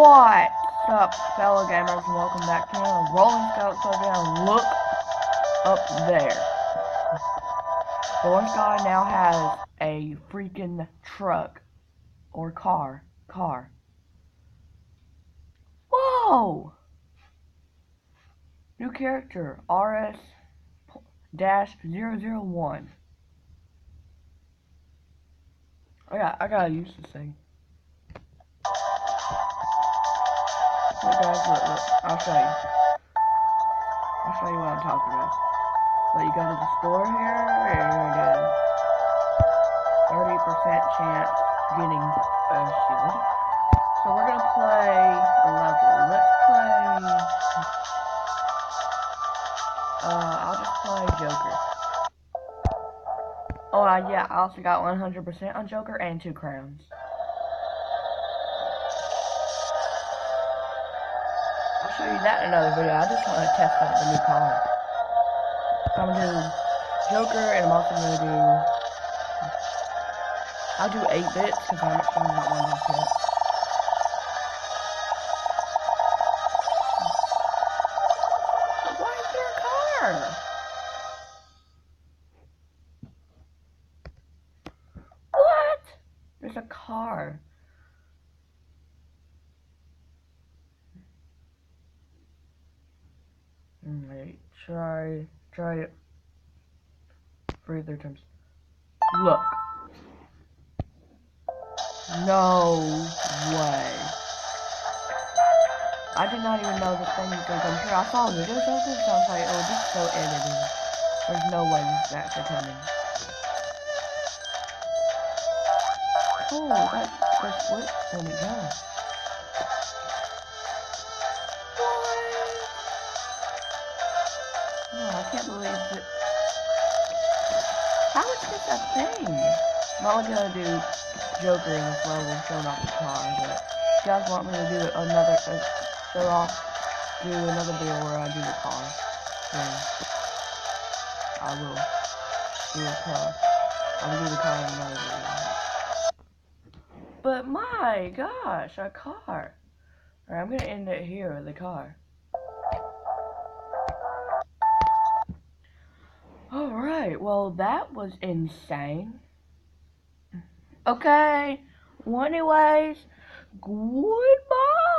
What's up, fellow gamers, and welcome back to another Rolling Scout Playground. Look up there. The orange guy now has a freaking truck. Or car. Whoa! New character, RS-001. I gotta use this thing. Look guys, look, I'll show you. I'll show you what I'm talking about. So you go to the store here, and you're gonna get 30% chance getting a shield. So we're gonna play a level. Let's play. I'll just play Joker. Oh, yeah, I also got 100% on Joker and 2 crowns. I'll show you that in another video. I just want to test out the new car. So I'm gonna do Joker, and I'm also gonna do. I'll do 8 bits because I'm not showing that one just yet. Why is there a car? What? There's a car. Wait, try it 3 times. Look. No way. I did not even know this thing was going to come here. I saw videos of this, so I was like, oh, this is so edited. There's no way this is actually coming. Oh, that just flips when it goes. No, I can't believe that. How is this a thing? I'm only gonna do Joker in this level, showing off the car, but if you guys want me to do another, do another video where I do the car, then I will do a car. I will do the car in another video. But my gosh, a car. Alright, I'm gonna end it here with the car. Alright, well that was insane. Okay, well anyways, goodbye.